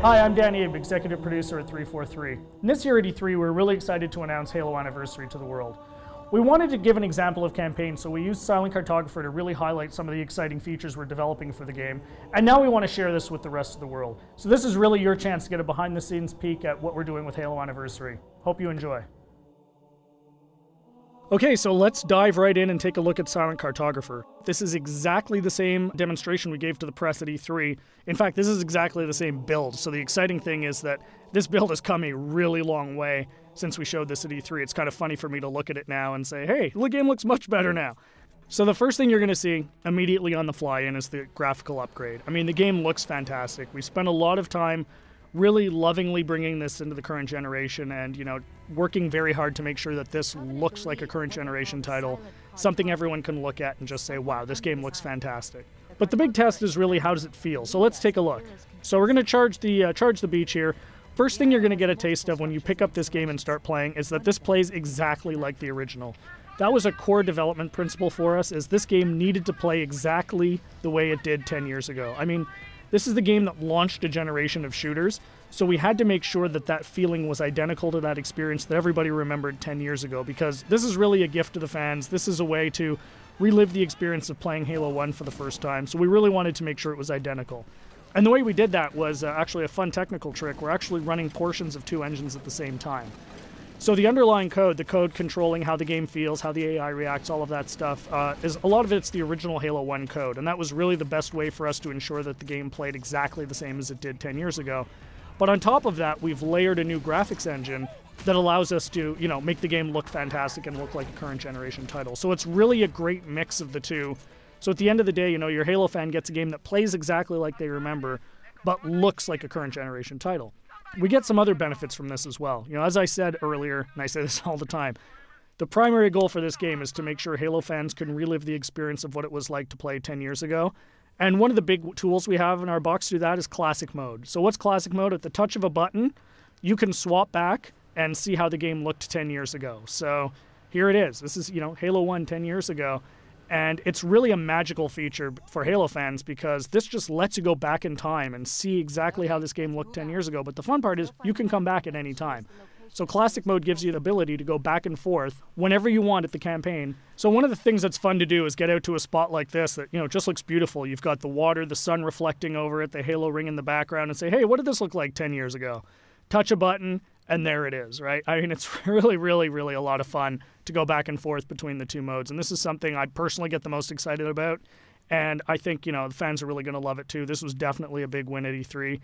Hi, I'm Danny Abe, executive producer at 343. And this year at E3, we're really excited to announce Halo Anniversary to the world. We wanted to give an example of campaign, so we used Silent Cartographer to really highlight some of the exciting features we're developing for the game. And now we want to share this with the rest of the world. So this is really your chance to get a behind-the-scenes peek at what we're doing with Halo Anniversary. Hope you enjoy. Okay, so let's dive right in and take a look at Silent Cartographer. This is exactly the same demonstration we gave to the press at E3. In fact, this is exactly the same build. So the exciting thing is that this build has come a really long way since we showed this at E3. It's kind of funny for me to look at it now and say, hey, the game looks much better now. So the first thing you're going to see immediately on the fly-in is the graphical upgrade. I mean, the game looks fantastic. We spent a lot of time really lovingly bringing this into the current generation and, you know, working very hard to make sure that this looks like a current generation title, something everyone can look at and just say, wow, this game looks fantastic. But the big test is really, how does it feel? So let's take a look. So we're going to charge the beach here. First thing you're going to get a taste of when you pick up this game and start playing is that this plays exactly like the original. That was a core development principle for us, is this game needed to play exactly the way it did 10 years ago. I mean, this is the game that launched a generation of shooters, so we had to make sure that that feeling was identical to that experience that everybody remembered 10 years ago, because this is really a gift to the fans. This is a way to relive the experience of playing Halo 1 for the first time, so we really wanted to make sure it was identical. And the way we did that was actually a fun technical trick. We're actually running portions of two engines at the same time. So the underlying code, the code controlling how the game feels, how the AI reacts, all of that stuff, is a lot of it's the original Halo 1 code, and that was really the best way for us to ensure that the game played exactly the same as it did 10 years ago. But on top of that, we've layered a new graphics engine that allows us to, you know, make the game look fantastic and look like a current generation title. So it's really a great mix of the two. So at the end of the day, you know, your Halo fan gets a game that plays exactly like they remember, but looks like a current generation title. We get some other benefits from this as well. You know, as I said earlier, and I say this all the time, the primary goal for this game is to make sure Halo fans can relive the experience of what it was like to play 10 years ago. And one of the big tools we have in our box to do that is Classic Mode. So what's Classic Mode? At the touch of a button, you can swap back and see how the game looked 10 years ago. So here it is. This is, you know, Halo 1 10 years ago. And it's really a magical feature for Halo fans, because this just lets you go back in time and see exactly how this game looked 10 years ago. But the fun part is you can come back at any time. So Classic Mode gives you the ability to go back and forth whenever you want at the campaign. So one of the things that's fun to do is get out to a spot like this that, you know, just looks beautiful. You've got the water, the sun reflecting over it, the Halo ring in the background, and say, hey, what did this look like 10 years ago? Touch a button, and there it is, right? I mean, it's really, really, really a lot of fun to go back and forth between the two modes. And this is something I personally get the most excited about. And I think, you know, the fans are really going to love it too. This was definitely a big win at E3.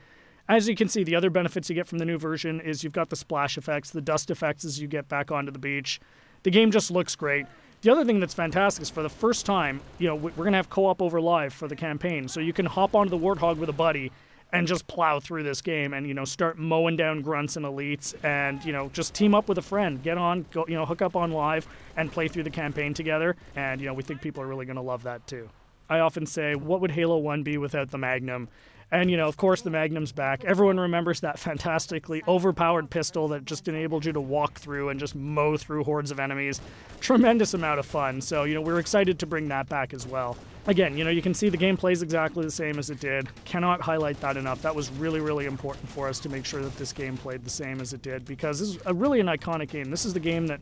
As you can see, the other benefits you get from the new version is you've got the splash effects, the dust effects as you get back onto the beach. The game just looks great. The other thing that's fantastic is, for the first time, you know, we're going to have co-op over live for the campaign. So you can hop onto the Warthog with a buddy and just plow through this game and, you know, start mowing down grunts and elites and, you know, just team up with a friend. Get on, go, you know, hook up on live and play through the campaign together. And, you know, we think people are really going to love that too. I often say, what would Halo 1 be without the Magnum? And, you know, of course, the Magnum's back. Everyone remembers that fantastically overpowered pistol that just enabled you to walk through and just mow through hordes of enemies. Tremendous amount of fun. So, you know, we're excited to bring that back as well. Again, you know, you can see the game plays exactly the same as it did. Cannot highlight that enough. That was really, really important for us to make sure that this game played the same as it did, because this is really an iconic game. This is the game that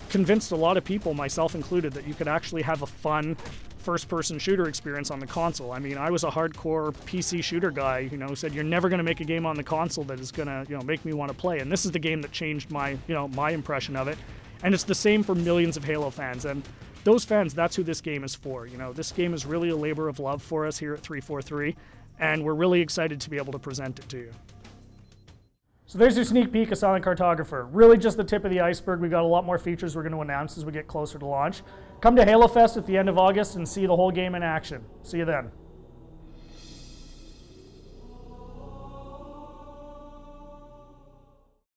convinced a lot of people, myself included, that you could actually have a fun first-person shooter experience on the console. I mean, I was a hardcore PC shooter guy, you know, who said, you're never going to make a game on the console that is going to, you know, make me want to play. And this is the game that changed my, you know, my impression of it. And it's the same for millions of Halo fans. And those fans, that's who this game is for. You know, this game is really a labor of love for us here at 343, and we're really excited to be able to present it to you. So there's your sneak peek of Silent Cartographer. Really just the tip of the iceberg. We've got a lot more features we're going to announce as we get closer to launch. Come to Halo Fest at the end of August and see the whole game in action. See you then.